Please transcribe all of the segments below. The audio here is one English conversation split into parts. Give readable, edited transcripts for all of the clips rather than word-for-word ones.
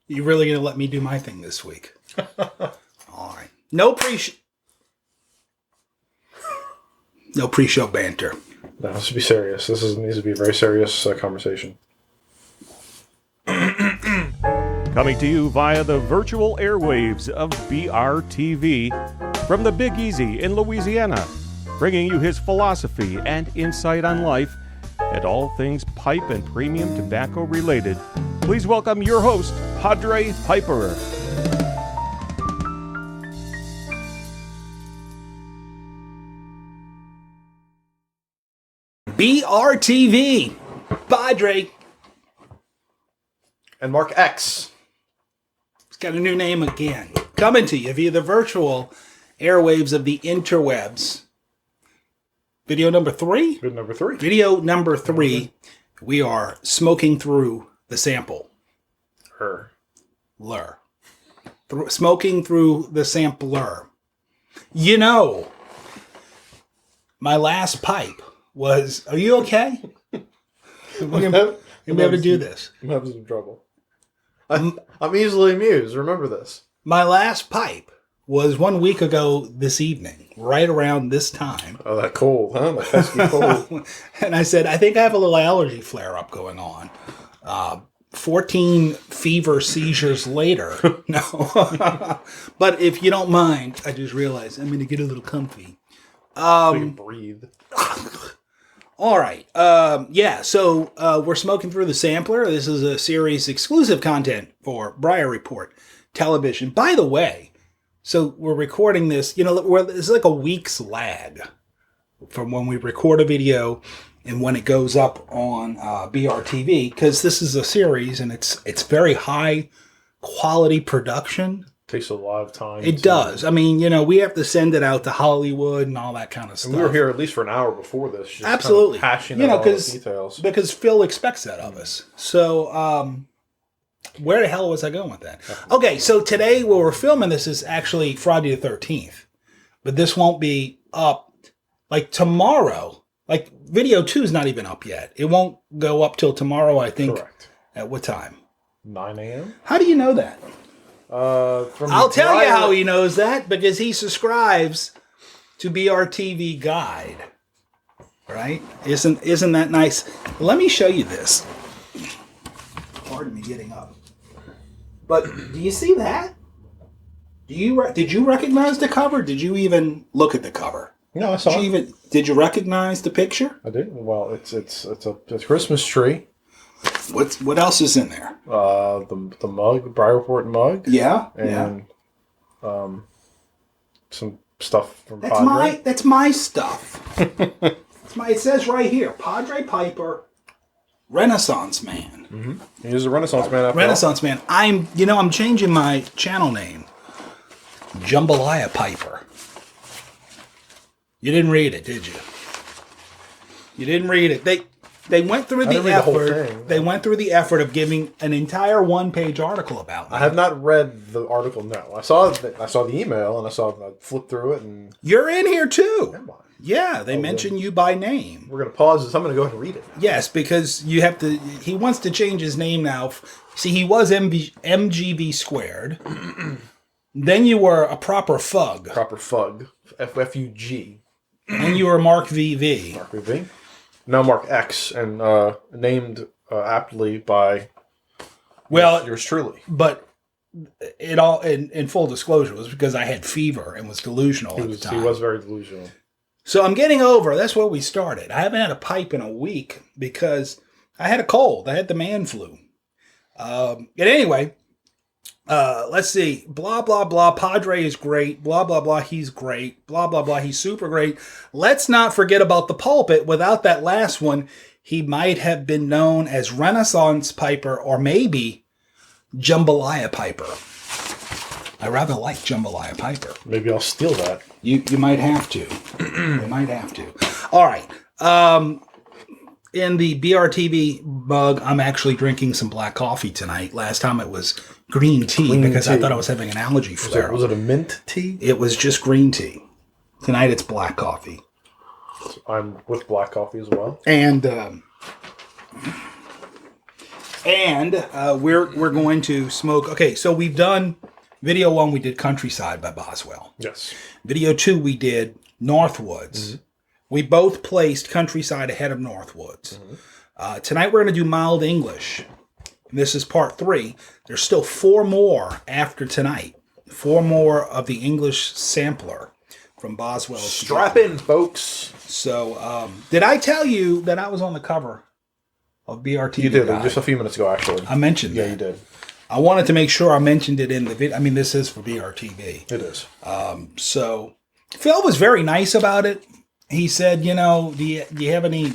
You really going to let me do my thing this week? All right. No pre-show banter. No, this should be serious. Needs to be a very serious conversation. Coming to you via the virtual airwaves of BRTV from the Big Easy in Louisiana, bringing you his philosophy and insight on life and all things pipe and premium tobacco related. Please welcome your host, Padre Piper. BRTV, Padre. And Mark X. It's got a new name again. Coming to you via the virtual airwaves of the interwebs. Video number 3? Video number 3. We are smoking through the sample. Smoking through the sampler. You know, my last pipe was... Are you okay? We're going to be able to do this. I'm having some trouble. I'm easily amused. Remember this. My last pipe was 1 week ago this evening, right around this time. Oh, that cold, huh? That pesky cold. And I said, I think I have a little allergy flare-up going on. 14 fever seizures later. No. But if you don't mind, I just realized I'm going to get a little comfy. So you can breathe. All right. So we're smoking through the sampler. This is a series exclusive content for Briar Report Television. By the way, so we're recording this, it's like a week's lag from when we record a video and when it goes up on BRTV, because this is a series and it's very high quality production. Takes a lot of time. It does. I mean, we have to send it out to Hollywood and all that kind of stuff. And we were here at least for an hour before this. Just absolutely. Kind of hashing out all the details. Because Phil expects that of us. So, where the hell was I going with that? Okay, so today when we're filming this is actually Friday the 13th. But this won't be up, like tomorrow. Like, video 2 is not even up yet. It won't go up till tomorrow, I think. Correct. At what time? 9 a.m.? How do you know that? I'll tell you how he knows that, because he subscribes to BRTV Guide. Right? Isn't that nice? Let me show you this. Pardon me getting up. But do you see that? Did you recognize the cover? Did you even look at the cover? No, I saw it. Did you recognize the picture? I did. Well, it's a Christmas tree. What else is in there? The mug, the Briar Report mug. Yeah. And some stuff from Padre. That's my stuff. It says right here, Padre Piper, Renaissance Man. Mm-hmm. He's a Renaissance man after Renaissance Man. I'm changing my channel name. Jambalaya Piper. You didn't read it, did you? You didn't read it. They went through the effort. They went through the effort of giving an entire one-page article about me. I have not read the article. No, I saw the email and I flipped through it and you're in here too. Am I? Yeah, they mention you by name. We're gonna pause this. I'm gonna go ahead and read it. Yes, because you have to. He wants to change his name now. See, he was MGB squared. Then you were a proper Fug. F-U-G. And you were Mark VV. Mark VV. Now Mark X, and named aptly by yours truly. But it all, in full disclosure, was because I had fever and was delusional at the time. He was very delusional. So I'm getting over. That's where we started. I haven't had a pipe in a week because I had a cold. I had the man flu. And anyway, let's see. Blah, blah, blah. Padre is great. Blah, blah, blah. He's great. Blah, blah, blah. He's super great. Let's not forget about the pulpit. Without that last one, he might have been known as Renaissance Piper or maybe Jambalaya Piper. I rather like Jambalaya Piper. Maybe I'll steal that. You might have to. You might have to. All right. In the BRTV mug, I'm actually drinking some black coffee tonight. Last time it was green tea because I thought I was having an allergy flare. Was it a mint tea? It was just green tea. Tonight it's black coffee. I'm with black coffee as well. And And we're going to smoke. Okay, so we've done video 1. We did Countryside by Boswell. Yes. Video 2. We did Northwoods. We both placed Countryside ahead of Northwoods. Tonight we're going to do Mild English. And this is part 3. There's still 4 more after tonight. 4 more of the English sampler from Boswell. Strap in, folks. So, did I tell you that I was on the cover of BRTV? You did, just a few minutes ago, actually. I mentioned that. Yeah, you did. I wanted to make sure I mentioned it in the video. I mean, this is for BRTV. It is. So, Phil was very nice about it. He said, do you have any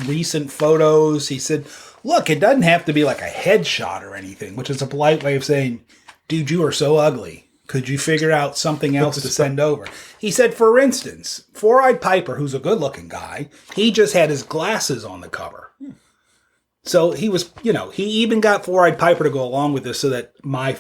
recent photos? He said, look, it doesn't have to be like a headshot or anything, which is a polite way of saying, dude, you are so ugly. Could you figure out something else to send over? He said, for instance, Four-Eyed Piper, who's a good-looking guy, he just had his glasses on the cover. So he was, he even got Four-Eyed Piper to go along with this so that my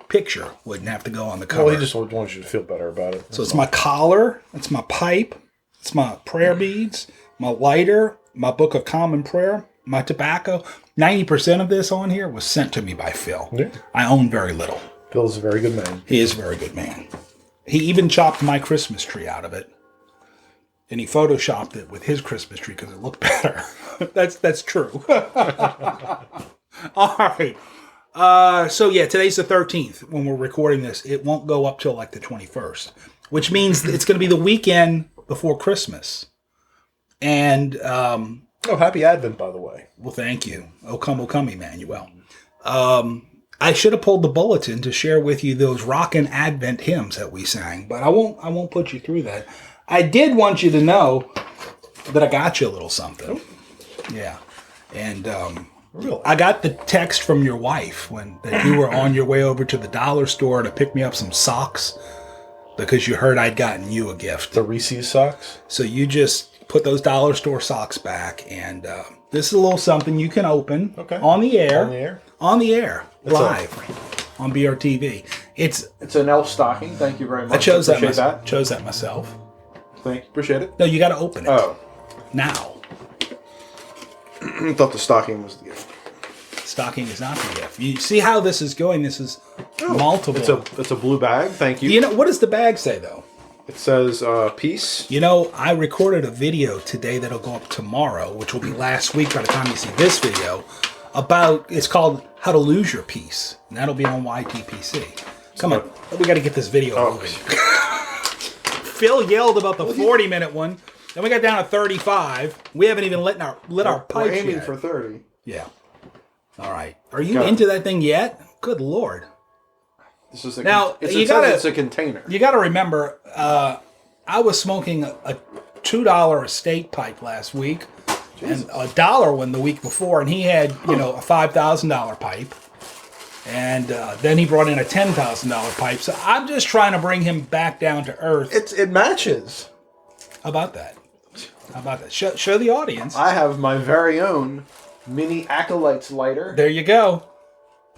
picture wouldn't have to go on the cover. Well, he just wants you to feel better about it. So it's my collar, it's my pipe, it's my prayer beads, my lighter, my book of common prayer, my tobacco. 90% of this on here was sent to me by Phil. Yeah. I own very little. Phil's a very good man. He is a very good man. He even chopped my Christmas tree out of it. And he photoshopped it with his Christmas tree because it looked better. That's true. All right. So yeah, today's the 13th when we're recording this. It won't go up till like the 21st, which means it's going to be the weekend before Christmas. And happy Advent, by the way. well, thank you. O come, Emmanuel. I should have pulled the bulletin to share with you those rockin' Advent hymns that we sang, but I won't put you through that. I did want you to know that I got you a little something. Yeah. And Really? I got the text from your wife that you were on your way over to the dollar store to pick me up some socks because you heard I'd gotten you a gift. The Reese's socks? So you just put those dollar store socks back, and this is a little something you can open on the air. On the air, live on BRTV. It's an elf stocking. Thank you very much. I chose that myself. Thank you. Appreciate it. No, you got to open it. Oh. Now. I thought the stocking was the gift. Stocking is not the gift. You see how this is going? This is multiple. It's a blue bag. Thank you. What does the bag say, though? It says peace. I recorded a video today that'll go up tomorrow, which will be last week by the time you see this video, it's called How to Lose Your Peace. And that'll be on YTPC. Come on. We got to get this video moving. Phil yelled about the 40-minute one. Then we got down to 35. We haven't even lit our pipes We're aiming yet. for 30. Yeah. All right. Are you into that thing yet? Good Lord. This is it's a container. You got to remember, I was smoking a $2 estate pipe last week, Jesus. And a $1 one the week before, and he had a $5,000 pipe, and then he brought in a $10,000 pipe. So I'm just trying to bring him back down to earth. It matches. How about that? Show the audience. I have my very own mini Acolytes lighter. There you go.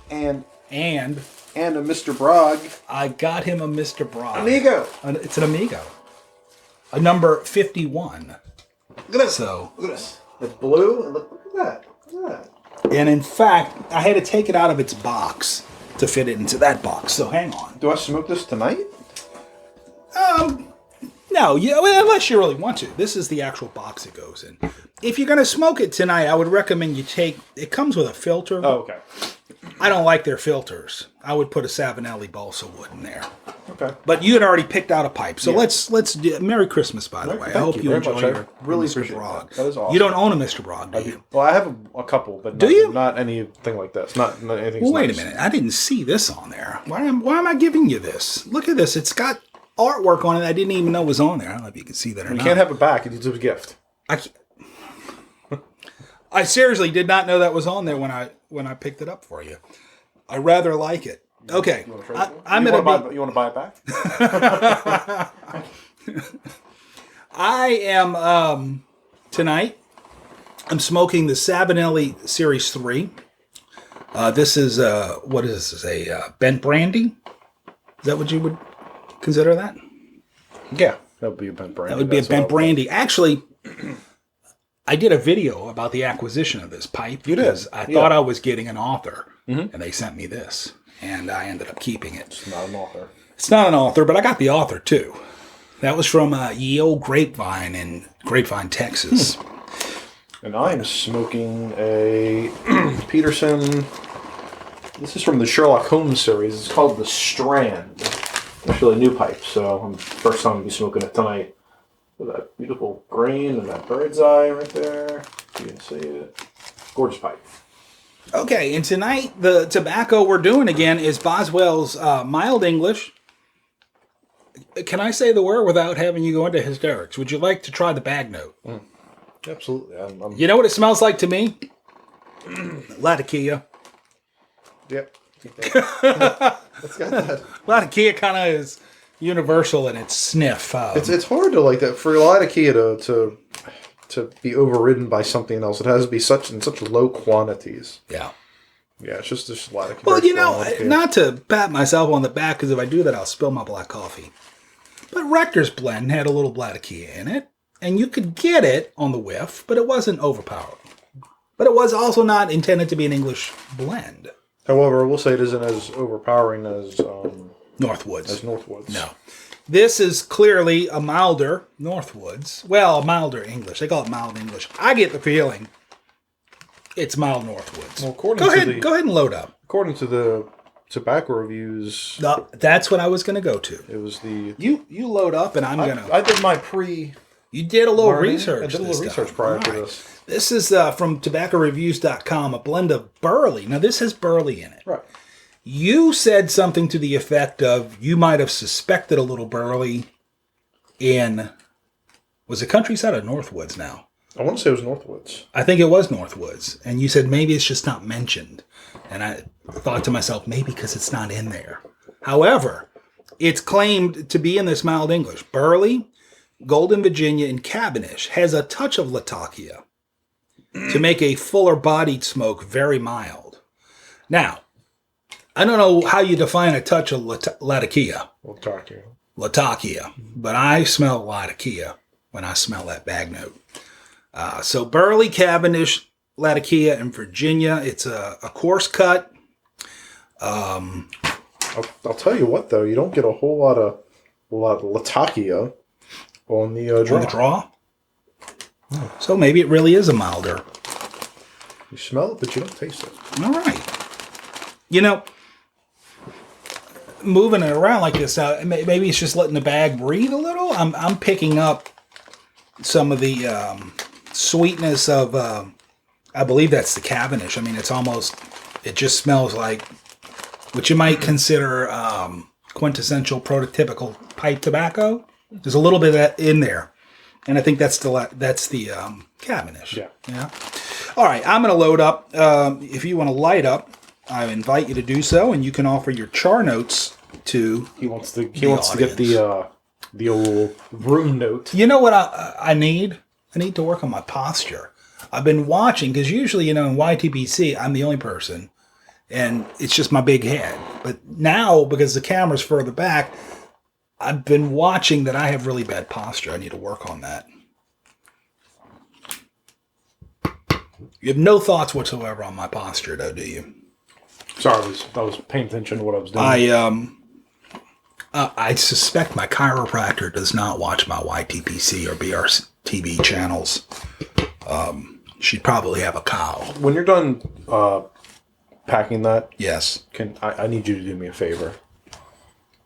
And a Mr. Bragg. I got him a Mr. Bragg. Amigo. It's an Amigo. A number 51. Look at this. Look at this. It's blue. And look at that. Look at that. And in fact, I had to take it out of its box to fit it into that box. So hang on. Do I smoke this tonight? No, unless you really want to. This is the actual box it goes in. If you're going to smoke it tonight, I would recommend it comes with a filter. Oh, okay. I don't like their filters. I would put a Savinelli balsa wood in there. Okay. But you had already picked out a pipe. So let's do Merry Christmas, by the way. I hope you enjoy your really Mr. Bragg. That is awesome. You don't own a Mr. Bragg, do you? Well, I have a couple, but not anything like this. Not anything. Well, wait a minute. I didn't see this on there. Why am I giving you this? Look at this. It's got artwork on it I didn't even know was on there. I don't know if you can see that or not. You can't have it back. It's a gift. I seriously did not know that was on there when I picked it up for you. I rather like it. Okay. You want to buy it back? I am tonight. I'm smoking the Savinelli Series 3. This is what is this? A bent brandy? Is that what you would consider that? Yeah, that would be a bent brandy. That would be a bent brandy. Actually, I did a video about the acquisition of this pipe. You did? Because I thought I was getting an author, and they sent me this, and I ended up keeping it. It's not an author. It's not an author, but I got the author, too. That was from Ye Olde Grapevine in Grapevine, Texas. And I'm smoking a Peterson. This is from the Sherlock Holmes series. It's called The Strand. It's really a new pipe, so I'm first time to be smoking it tonight. With that beautiful grain and that bird's eye right there. You can see it. Gorgeous pipe. Okay, and tonight the tobacco we're doing again is Boswell's Mild English. Can I say the word without having you go into hysterics? Would you like to try the bag note? Absolutely. You know what it smells like to me? Latakia. Yep. It's got that. Latakia kind of is universal in its sniff. It's hard to like that for a lot of Kia to be overridden by something else. It has to be in such low quantities. Yeah. Yeah, it's just a lot of. Well, not to pat myself on the back, because if I do that, I'll spill my black coffee. But Rector's Blend had a little Latakia in it, and you could get it on the whiff, but it wasn't overpowering. But it was also not intended to be an English blend. However, I will say it isn't as overpowering as Northwoods. No. This is clearly a milder Northwoods. Well, a milder English. They call it mild English. I get the feeling it's mild Northwoods. Well, go ahead and load up. According to the tobacco reviews... No, that's what I was going to go to. It was the... You load up and I'm going to... I did my pre... You did a little research. I did a little research prior to this. This is from tobaccoreviews.com, a blend of burley. Now, this has burley in it. Right. You said something to the effect of you might have suspected a little burley in... Was it Countryside or Northwoods now? I want to say it was Northwoods. I think it was Northwoods. And you said maybe it's just not mentioned. And I thought to myself, maybe because it's not in there. However, it's claimed to be in this mild English. Burley, Golden Virginia, and Cabernet has a touch of Latakia to make a fuller-bodied smoke very mild. Now, I don't know how you define a touch of Latakia. Latakia. But I smell Latakia when I smell that bag note. So Burley, Cavendish, Latakia, and Virginia. It's a coarse cut. I'll tell you what, though. You don't get a whole lot of Latakia on the draw. On the draw? So maybe it really is a milder. You smell it, but you don't taste it. All right. You know, moving it around like this, maybe it's just letting the bag breathe a little. I'm picking up some of the sweetness of, I believe that's the Cavendish. I mean, it just smells like what you might consider quintessential prototypical pipe tobacco. There's a little bit of that in there. And I think that's the Cavendish. Yeah. All right, I'm going to load up. If you want to light up, I invite you to do so, and you can offer your char notes to. He wants to get the old room note. You know what I need? I need to work on my posture. I've been watching because usually, in YTBC, I'm the only person, and it's just my big head. But now, because the camera's further back, I've been watching that I have really bad posture. I need to work on that. You have no thoughts whatsoever on my posture, though, do you? Sorry, I was paying attention to what I was doing. I suspect my chiropractor does not watch my YTPC or BRTV channels. She'd probably have a cow. When you're done packing that, yes, I need you to do me a favor.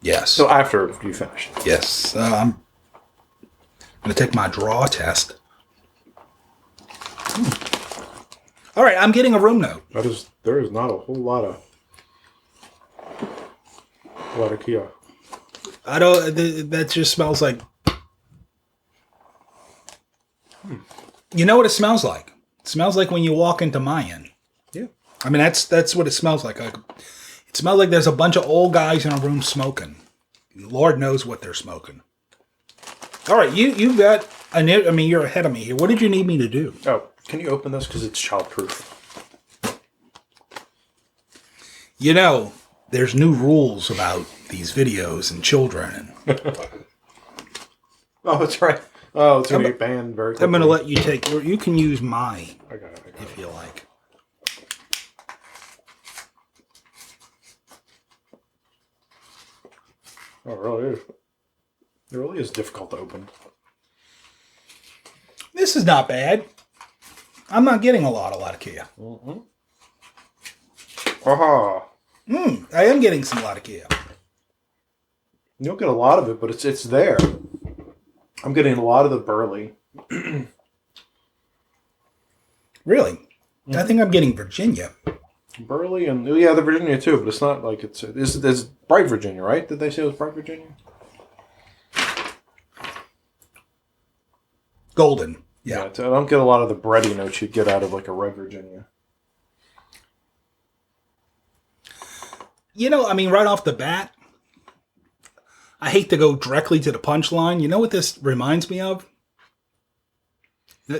Yes. So after you finish. Yes. I'm going to take my draw test. All right, I'm getting a room note. There is not a whole lot of Kia. I don't. That just smells like. You know what it smells like? It smells like when you walk into Mayan. Yeah. I mean, that's what it smells like. It smells like there's a bunch of old guys in a room smoking. Lord knows what they're smoking. All right, you've got. I mean, you're ahead of me here. What did you need me to do? Oh, can you open this because it's childproof? There's new rules about these videos and children. Oh, that's right. Oh, it's going to get banned very quickly. I'm going to let you take your... You can use my, I got it. if you like. Oh, it really is. It really is difficult to open. This is not bad. I'm not getting a lot of Latakia. Mm-hmm. Aha. I am getting some Latakia. You don't get a lot of it, but it's there. I'm getting a lot of the burley. Really? I think I'm getting Virginia. Burley and the Virginia too, but it's not like it's bright Virginia, right? Did they say it was bright Virginia? Golden. Yeah. I don't get a lot of the bready notes you get out of like a red Virginia. You know, I mean, right off the bat, I hate to go directly to the punchline. You know what this reminds me of?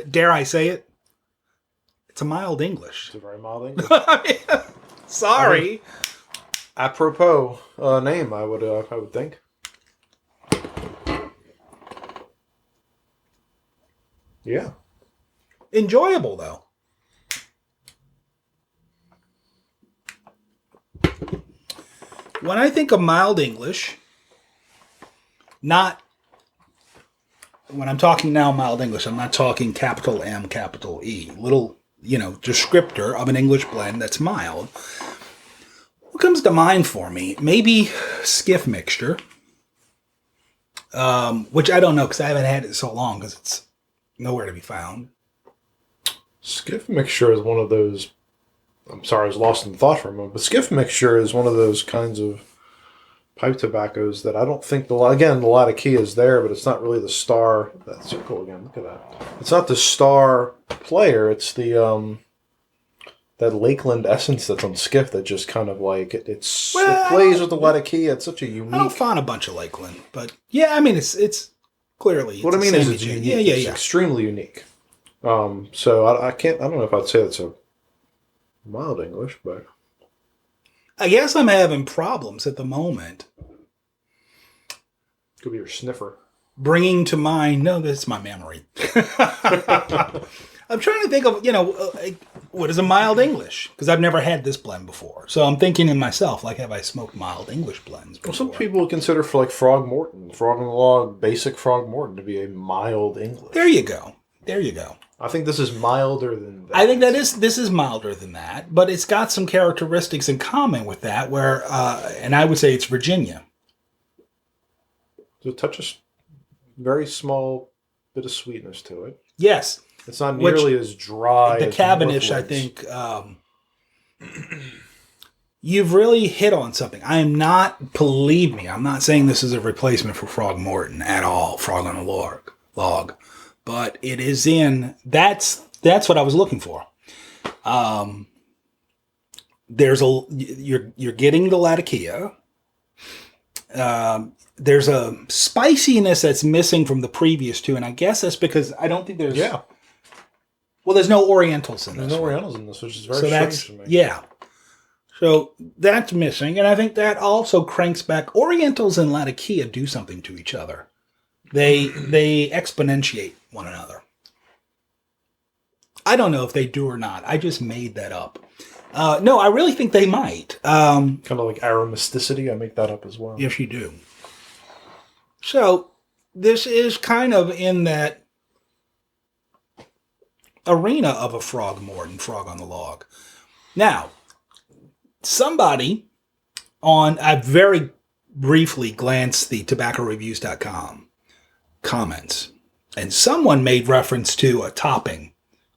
Dare I say it? It's a mild English. It's a very mild English. Sorry. I mean, apropos name, I would think. Yeah. Enjoyable, though. When I think of mild English, not... When I'm talking now mild English, I'm not talking capital M, capital E. Little, descriptor of an English blend that's mild. What comes to mind for me? Maybe skiff mixture. Which I don't know because I haven't had it so long because it's nowhere to be found. Skiff mixture is one of those... I'm sorry, I was lost in thought for a moment. But skiff mixture is one of those kinds of pipe tobaccos that I don't think the Latakia is there, but it's not really the star. That circle again, look at that. It's not the star player. It's the that Lakeland essence that's on skiff that just kind of like it plays with the Latakia. It's such a unique. I don't find a bunch of Lakeland, but yeah, I mean it's clearly. What I mean is it's unique. Yeah. It's extremely unique. So I don't know if I'd say it's a mild English, but I guess I'm having problems at the moment. Could be your sniffer. Bringing to mind, no, that's my memory. I'm trying to think of, what is a mild English? Because I've never had this blend before. So I'm thinking in myself, like, have I smoked mild English blends before? Well, some people consider for like Frog on the Log, basic Frog Morton to be a mild English. There you go. I think this is milder than that. I think this is milder than that, but it's got some characteristics in common with that where, and I would say it's Virginia. There's a touch of very small bit of sweetness to it. Yes. It's not nearly as dry the as Cavendish, I think, you've really hit on something. Believe me, I'm not saying this is a replacement for Frog Morton at all, Frog on the Log. But it is that's what I was looking for. You're getting the Latakia. There's a spiciness that's missing from the previous two, and I guess that's because I don't think there's... Yeah. Well, there's no Orientals in this. There's no Orientals in this, which is very strange to me. Yeah. So that's missing, and I think that also cranks back... Orientals and Latakia do something to each other. They exponentiate one another. I don't know if they do or not. I just made that up. No, I really think they might. Kind of like aromaticity. I make that up as well. Yes, you do. So this is kind of in that arena of a Frog Morton, Frog on the Log. Now, I very briefly glanced the tobaccoreviews.com comments, and someone made reference to a topping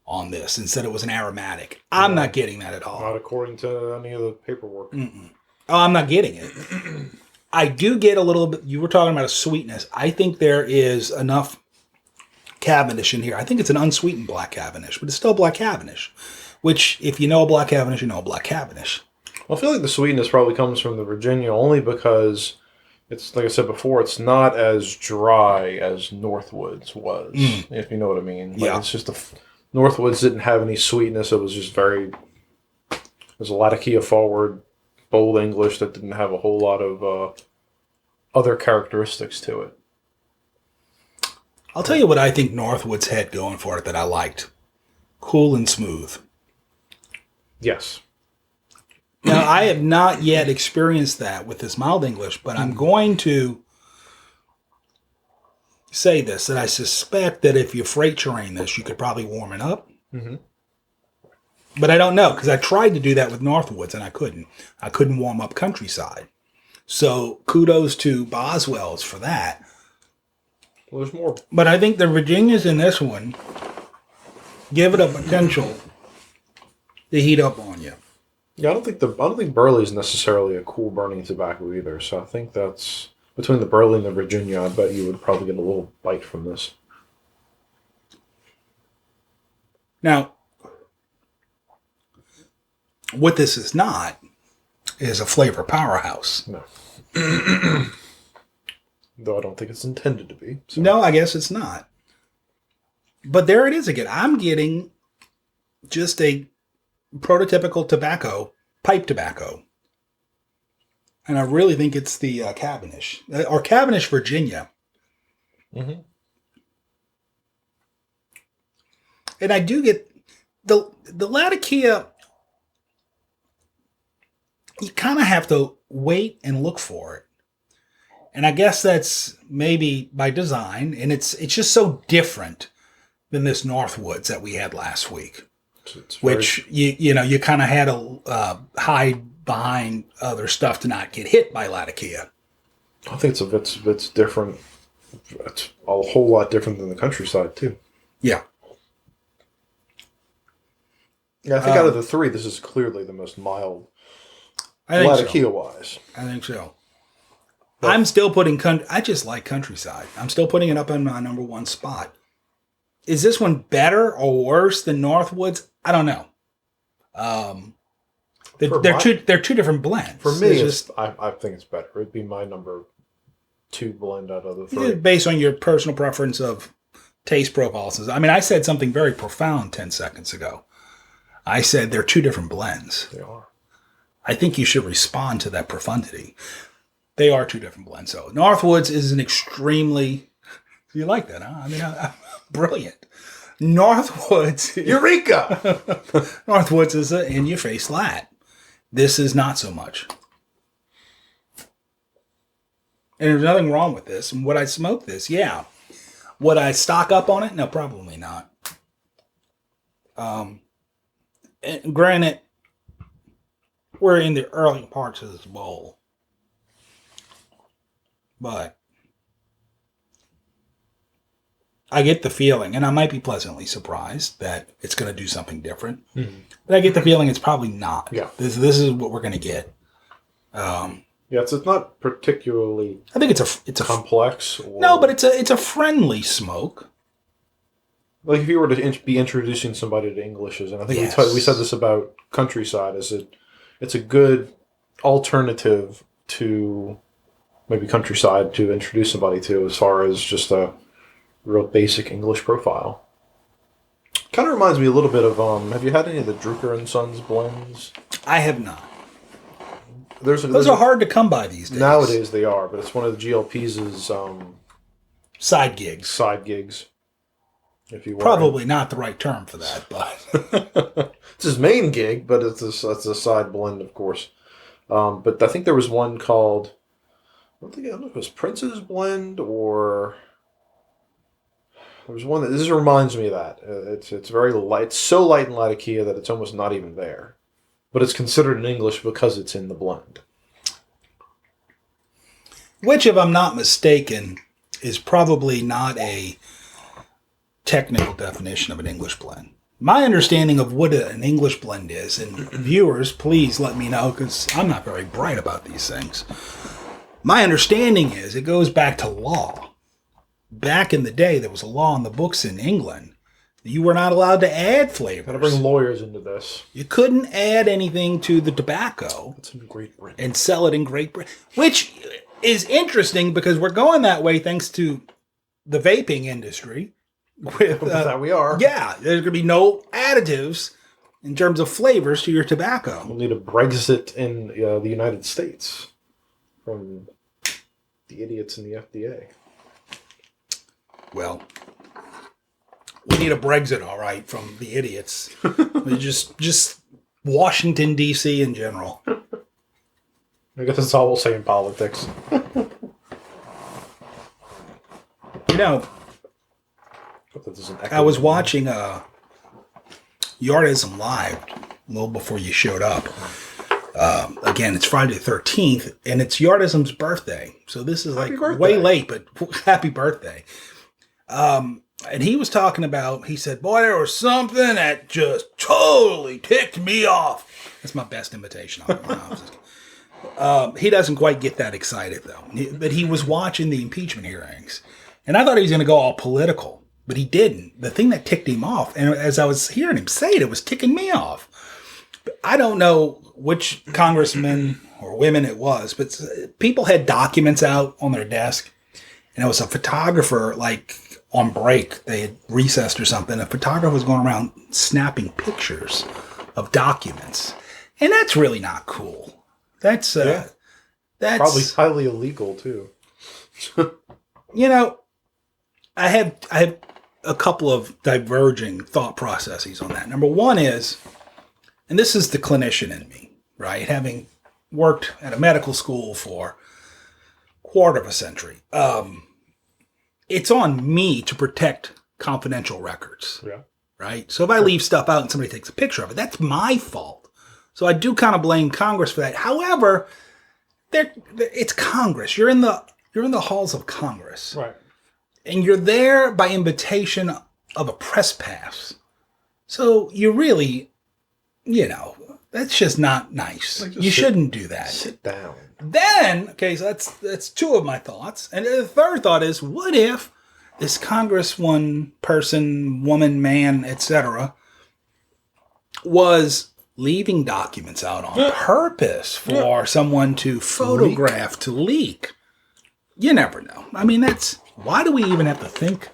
on this and said it was an aromatic. I'm not getting that at all. Not according to any of the paperwork. Mm-mm. Oh, I'm not getting it. I do get a little bit, you were talking about a sweetness. I think there is enough Cavendish in here. I think it's an unsweetened black Cavendish, but it's still black Cavendish, which if you know a black Cavendish, you know a black Cavendish. Well, I feel like the sweetness probably comes from the Virginia only because it's, like I said before, it's not as dry as Northwoods was, if you know what I mean. Like, yeah. It's just Northwoods didn't have any sweetness. It was just it was a Latakia forward, bold English that didn't have a whole lot of other characteristics to it. I'll tell you what I think Northwood's had going for it that I liked. Cool and smooth. Yes. Now, I have not yet experienced that with this mild English, but I'm going to say this, that I suspect that if you freight terrain this, you could probably warm it up. Mm-hmm. But I don't know, because I tried to do that with Northwoods, and I couldn't. I couldn't warm up Countryside. So kudos to Boswell's for that. Well, there's more. But I think the Virginias in this one give it a potential to heat up on you. Yeah, I don't think Burley is necessarily a cool burning tobacco either. So I think that's between the Burley and the Virginia. I bet you would probably get a little bite from this. Now, what this is not is a flavor powerhouse. No. Though I don't think it's intended to be. So. No, I guess it's not. But there it is again. I'm getting just a prototypical tobacco, pipe tobacco. And I really think it's the Cavendish, or Cavendish Virginia. Mm-hmm. And I do get the Latakia. You kind of have to wait and look for it. And I guess that's maybe by design. And it's just so different than this Northwoods that we had last week. Which, you kind of had to hide behind other stuff to not get hit by Latakia. I think it's different. It's a whole lot different than the Countryside, too. Yeah. Yeah, I think out of the three, this is clearly the most mild. Latakia-wise. I think so. But I'm still putting... I just like Countryside. I'm still putting it up on my number one spot. Is this one better or worse than Northwoods? I don't know. They're two different blends. For me, I think it's better. It'd be my number two blend out of the three. Based on your personal preference of taste profiles. I mean, I said something very profound 10 seconds ago. I said they're two different blends. They are. I think you should respond to that profundity. They are two different blends. So Northwoods is an extremely... You like that, huh? I mean, brilliant. Northwoods... Eureka! Northwoods is an in-your-face lat. This is not so much. And there's nothing wrong with this. And would I smoke this? Yeah. Would I stock up on it? No, probably not. And granted, we're in the early parts of this bowl. But I get the feeling, and I might be pleasantly surprised that it's going to do something different. Mm-hmm. But I get the feeling it's probably not. Yeah. This is what we're going to get. Yeah, it's not particularly. I think it's a complex. No, but it's a friendly smoke. Like if you were to be introducing somebody to Englishes, and I think we said this about Countryside, it's a good alternative to maybe Countryside to introduce somebody to as far as just a real basic English profile. Kind of reminds me a little bit of have you had any of the Drucker and Sons blends? I have not. Those are hard to come by these days. Nowadays they are, but it's one of the GLP's side gigs. If you probably not the right term for that, but it's his main gig, but it's a side blend, of course. But I think there was one called I don't know if it was Prince's Blend or there was one that this reminds me of that. It's very light. It's so light in Latakia that it's almost not even there. But it's considered in English because it's in the blend. Which, if I'm not mistaken, is probably not a technical definition of an English blend. My understanding of what an English blend is, and viewers, please let me know because I'm not very bright about these things. My understanding is it goes back to law. Back in the day, there was a law in the books in England. You were not allowed to add flavors. Got to bring lawyers into this. You couldn't add anything to the tobacco. That's in Great Britain. And sell it in Great Britain. Which is interesting because we're going that way thanks to the vaping industry. With that we are. Yeah, there's going to be no additives in terms of flavors to your tobacco. We'll need a Brexit in the United States from the idiots in the FDA. Well, We need a Brexit, all right, from the idiots. just Washington, D.C. in general. I guess that's all we'll say in politics. You know, I was watching Yardism Live a little before you showed up. Again, it's Friday the 13th, and it's Yardism's birthday. So this is like way late, but happy birthday. And he was talking about, he said, boy, there was something that just totally ticked me off. That's my best imitation of it. He doesn't quite get that excited, though. But he was watching the impeachment hearings. And I thought he was going to go all political, but he didn't. The thing that ticked him off, and as I was hearing him say it, it was ticking me off. I don't know which congressman or women it was, but people had documents out on their desk, and it was a photographer, like on break, they had recessed or something. A photographer was going around snapping pictures of documents, and that's really not cool. That's probably highly illegal too. You know, I have a couple of diverging thought processes on that. Number one is, and this is the clinician in me, right? Having worked at a medical school for a quarter of a century, it's on me to protect confidential records. Yeah. Right? So if I leave stuff out and somebody takes a picture of it, that's my fault. So I do kind of blame Congress for that. However, it's Congress. You're in the halls of Congress. Right. And you're there by invitation of a press pass. So you really, that's just not nice. You shouldn't do that. Sit down. Then, okay, so that's two of my thoughts. And the third thought is, what if this congresswoman, person, woman, man, etc., was leaving documents out on purpose for someone to photograph, to leak? You never know. I mean, why do we even have to think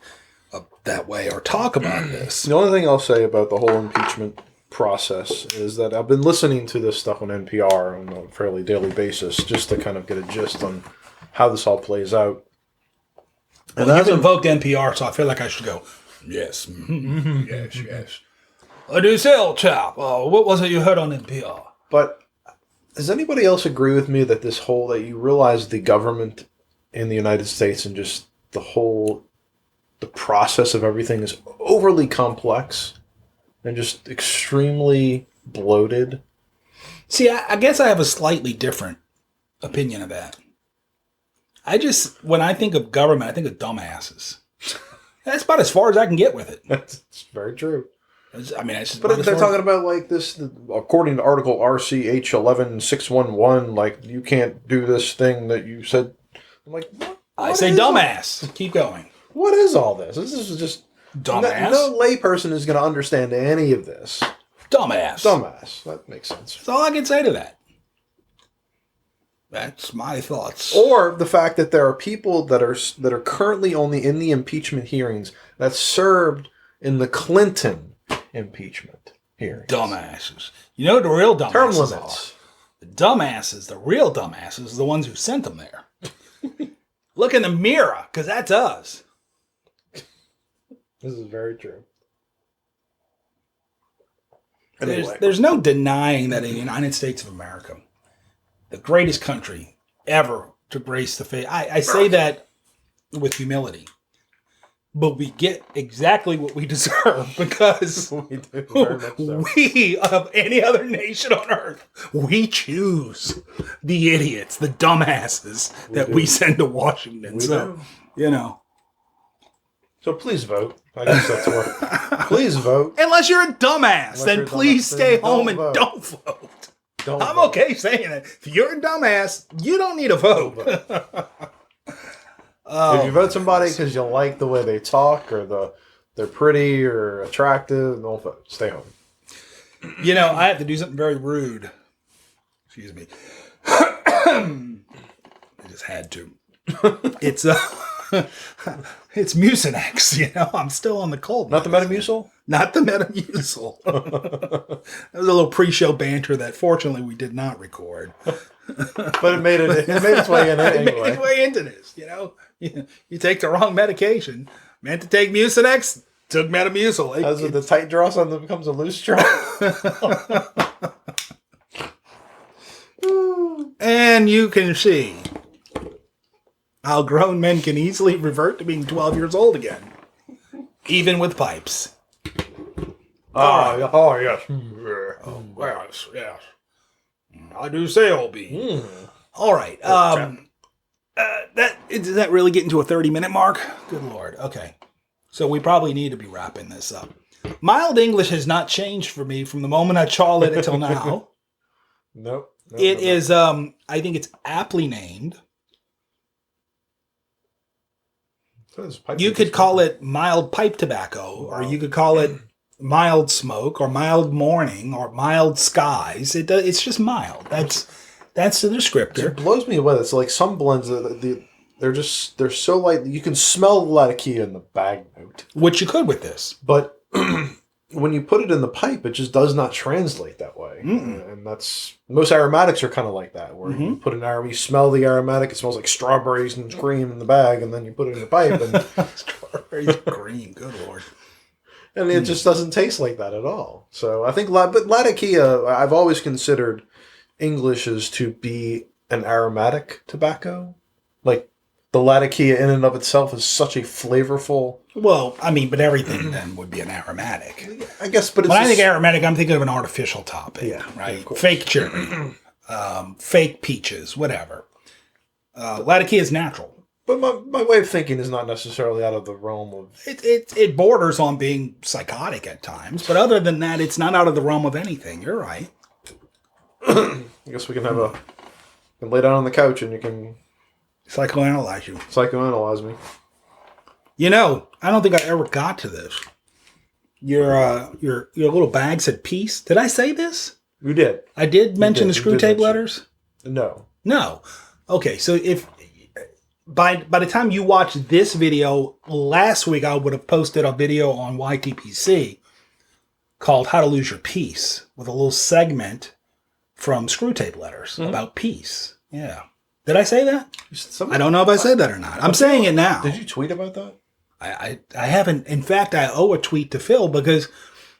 of that way or talk about this? The only thing I'll say about the whole impeachment process is that I've been listening to this stuff on NPR on a fairly daily basis just to kind of get a gist on how this all plays out. And you've invoked NPR, so I feel like I should go, yes, yes. A new sale chap. What was it you heard on NPR? But does anybody else agree with me that that you realize the government in the United States and just the process of everything is overly complex and just extremely bloated? See, I guess I have a slightly different opinion of that. When I think of government, I think of dumbasses. That's about as far as I can get with it. That's very true. I mean, but they're talking about like this, according to Article RCH 11611, like you can't do this thing that you said. I'm like, what I say dumbass. Keep going. What is all this? This is just dumbass. No layperson is going to understand any of this. Dumbass. That makes sense. That's all I can say to that. That's my thoughts. Or the fact that there are people that are currently only in the impeachment hearings that served in the Clinton impeachment hearings. Dumbasses. You know what the real dumbasses Term limits. are? The real dumbasses, are the ones who sent them there. Look in the mirror, because that's us. This is very true. There's no denying that in the United States of America, the greatest country ever to grace the face. I say that with humility. But we get exactly what we deserve because we do, very much so. We, of any other nation on earth, we choose the idiots, the dumbasses we send to Washington. So please vote. I guess that's what. Please vote. Unless you're a dumbass, then please stay home and don't vote. I'm okay saying it. If you're a dumbass, you don't need a vote. If you vote somebody because you like the way they talk or they're pretty or attractive, don't vote. Stay home. I have to do something very rude. Excuse me. I just had to. It's Mucinex. I'm still on the cold. Not the Metamucil? Not the Metamucil. That was a little pre-show banter that fortunately we did not record. But it made its way in it anyway. It made its way into this. You take the wrong medication. Meant to take Mucinex, Took Metamucil. As with the tight draw, something becomes a loose draw. And you can see how grown men can easily revert to being 12 years old again. Even with pipes. Oh, yes. Oh, yes. I do say, old B. All right. Does that really get into a 30-minute mark? Good Lord. Okay. So we probably need to be wrapping this up. Mild English has not changed for me from the moment I chawed it until now. Nope. It is, I think it's aptly named. You could call it mild pipe tobacco, or you could call it mild smoke, or mild morning, or mild skies. It's just mild. That's the descriptor. It blows me away. It's like some blends, they're so light. You can smell the Latakia in the bag note. Which you could with this. But when you put it in the pipe, it just does not translate that way. And that's, most aromatics are kind of like that, where you put an aromatic, you smell the aromatic, it smells like strawberries and cream in the bag, and then you put it in the pipe. And strawberries and cream, good Lord. And it just doesn't taste like that at all. So I think, but Latakia, I've always considered Englishes to be an aromatic tobacco. Like, the Latakia in and of itself is such a flavorful... Well, I mean, but everything then would be an aromatic. I guess, but it's... When I think aromatic, I'm thinking of an artificial topic. Yeah. Right? Yeah, fake cherry. Fake peaches, whatever. Latakia is natural. But my way of thinking is not necessarily out of the realm of... It borders on being psychotic at times, but other than that, it's not out of the realm of anything. You're right. I guess we can have you can lay down on the couch and you can... Psychoanalyze you. Psychoanalyze me. You know, I don't think I ever got to this. Your little bag said peace. Did I say this? You did. I did mention the screw tape letters? No. No. Okay, so if by the time you watch this video, last week I would have posted a video on YTPC called How to Lose Your Peace, with a little segment from screw tape letters about peace. Yeah. Did I say that? I don't know if I said that or not. I'm saying it now. Did you tweet about that? I haven't. In fact, I owe a tweet to Phil because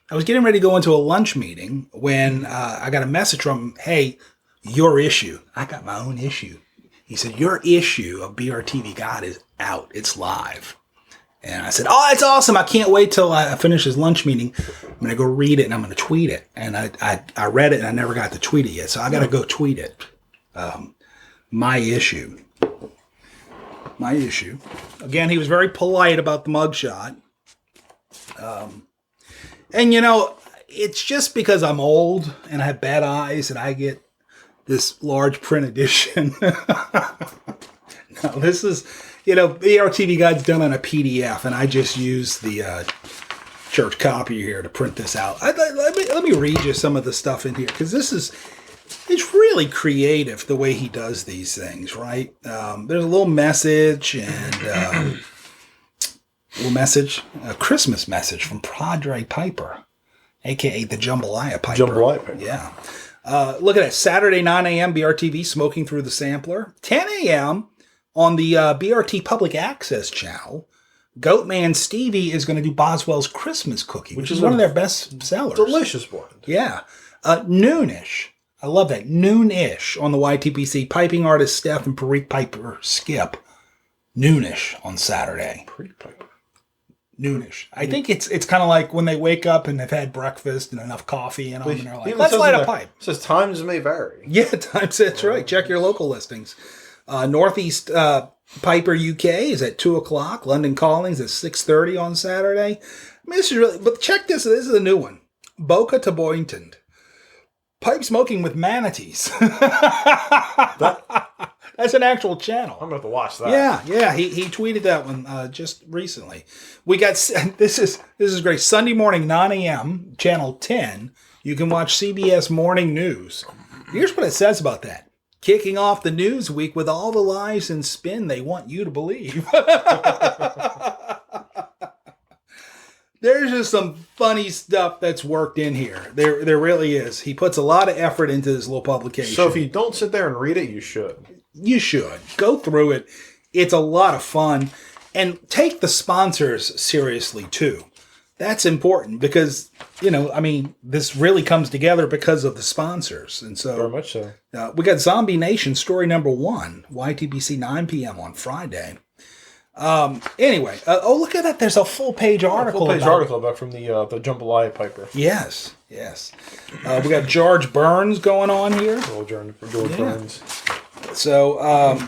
I was getting ready to go into a lunch meeting when I got a message from, hey, your issue. I got my own issue. He said, your issue of BRTV God is out. It's live. And I said, oh, that's awesome. I can't wait till I finish this lunch meeting. I'm going to go read it and I'm going to tweet it. And I read it and I never got to tweet it yet. So I got to go tweet it. My issue. My issue. Again, he was very polite about the mugshot. And, you know, it's just because I'm old and I have bad eyes and I get this large print edition. No, this is, you know, the RTV Guide's done on a PDF and I just use the church copy here to print this out. Let me read you some of the stuff in here because it's really creative the way he does these things, right? There's a little message and a Christmas message from Padre Piper, a.k.a. the Jambalaya Piper. Jambalaya Piper. Yeah. Look at that. Saturday, 9 a.m., BRTV, Smoking Through the Sampler. 10 a.m. on the BRT Public Access channel, Goatman Stevie is going to do Boswell's Christmas Cookie, which is one of their best sellers. Delicious blend. Yeah. Noonish. I love that. Noonish on the YTPC. Piping artist Steph and Perique Piper Skip. Noonish on Saturday. Perique Piper. Noonish. I think it's kind of like when they wake up and they've had breakfast and enough coffee and they're like, let's light a pipe. It says times may vary. Yeah, times, that's right. Check your local listings. Northeast Piper UK is at 2 o'clock. London Callings at 6:30 on Saturday. I mean, this is really, but check this. This is a new one. Boca to Boynton. Pipe smoking with manatees. That's an actual channel. I'm going to have to watch that. Yeah. He tweeted that one just recently. We got, this is great. Sunday morning, 9 a.m., channel 10. You can watch CBS Morning News. Here's what it says about that. Kicking off the news week with all the lies and spin they want you to believe. There's just some funny stuff that's worked in here. There really is. He puts a lot of effort into this little publication. So if you don't sit there and read it, you should. You should. Go through it. It's a lot of fun. And take the sponsors seriously, too. That's important because, this really comes together because of the sponsors. And so Very much so. we got Zombie Nation story number 1, YTBC 9 p.m. on Friday. Anyway, look at that. There's a full-page article. Article about from the jambalaya piper. Yes. We got George Burns going on here. George Burns. So,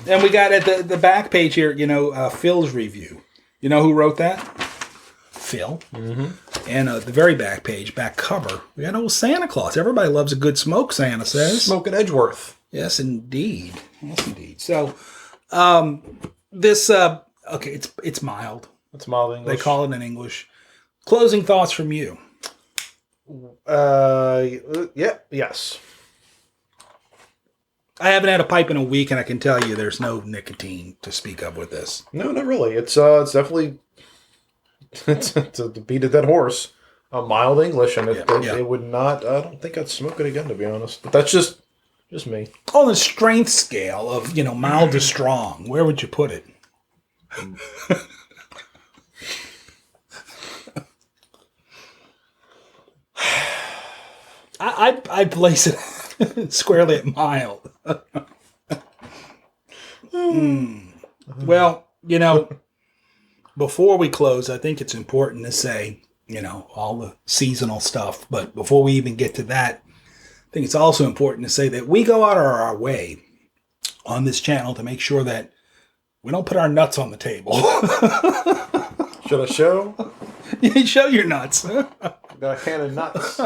and we got at the back page here, Phil's review. You know who wrote that? Phil. Mm-hmm. And the very back page, back cover, we got old Santa Claus. Everybody loves a good smoke, Santa says. Smoking Edgeworth. Yes, indeed. So, this, okay, it's mild. It's mild English. They call it in English. Closing thoughts from you. Yes. I haven't had a pipe in a week, and I can tell you there's no nicotine to speak of with this. No, not really. It's definitely to beat a dead horse. A mild English, and it would not. I don't think I'd smoke it again, to be honest. But that's just me. On the strength scale of mild to strong, where would you put it? I place it squarely at mild. Well, before we close, I think it's important to say, all the seasonal stuff. But before we even get to that, I think it's also important to say that we go out of our way on this channel to make sure that we don't put our nuts on the table. Should I show? You show your nuts. Got a can of nuts.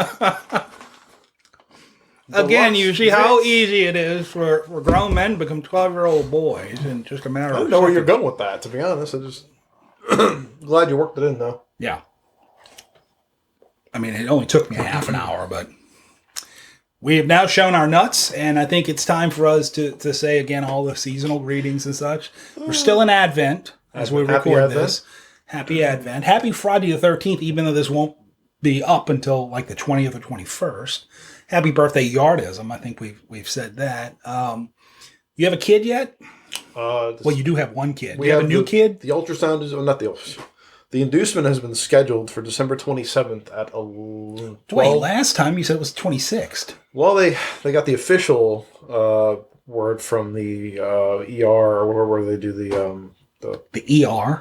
Again, you see how easy it is for grown men to become 12-year-old boys in just a matter of I don't know where you're going with that, to be honest. I just glad you worked it in, though. Yeah. I mean, it only took me a half an hour, but we have now shown our nuts, and I think it's time for us to say again all the seasonal greetings and such. We're still in Advent as we record this. Happy Advent. Happy Friday the 13th, even though this won't be up until like the 20th or 21st. Happy birthday, Yardism. I think we've said that. You have a kid yet? Well, you do have one kid. We have a new kid? The ultrasound is... Well, not the ultrasound. The inducement has been scheduled for December 27th at 12. Wait, last time you said it was 26th. Well, they got the official word from the ER, or where they do the ER?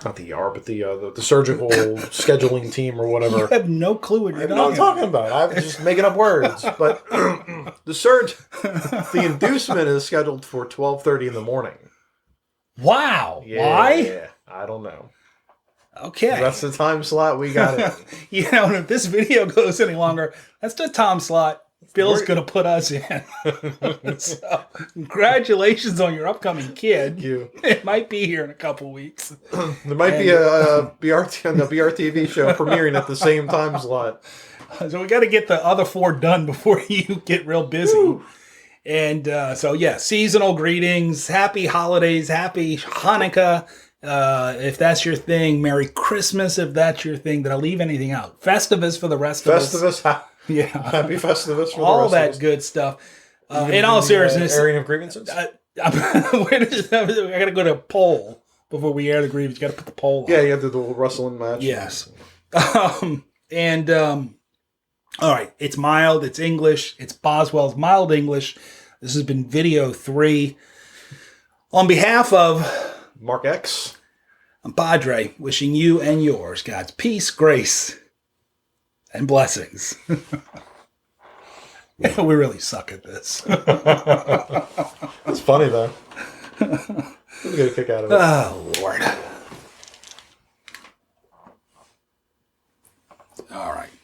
Not the ER, but the surgical scheduling team or whatever. You have no clue what you're talking about. I'm just making up words. But the inducement is scheduled for 12:30 in the morning. Wow. Yeah, why? Yeah, I don't know. Okay. That's the time slot we got it. If this video goes any longer, that's the time slot Bill's going to put us in. So, congratulations on your upcoming kid. Thank you. It might be here in a couple weeks. There might be a BRTV show premiering at the same time slot. So we got to get the other 4 done before you get real busy. Woo. And seasonal greetings, happy holidays, happy Hanukkah. If that's your thing, Merry Christmas if that's your thing. Did I leave anything out? Festivus for the rest of us. Festivus, yeah. Happy Festivus for all the rest of us. That good stuff. In all seriousness, airing of grievances. I got to go to a poll before we air the grievance. You got to put the poll on. Yeah, you have to do the wrestling match. Yes. All right, it's mild, it's English, it's Boswell's mild English. This has been video 3. On behalf of Mark X, I'm Padre, wishing you and yours God's peace, grace, and blessings. We really suck at this. It's funny, though. We'll get a kick out of it. Oh, Lord.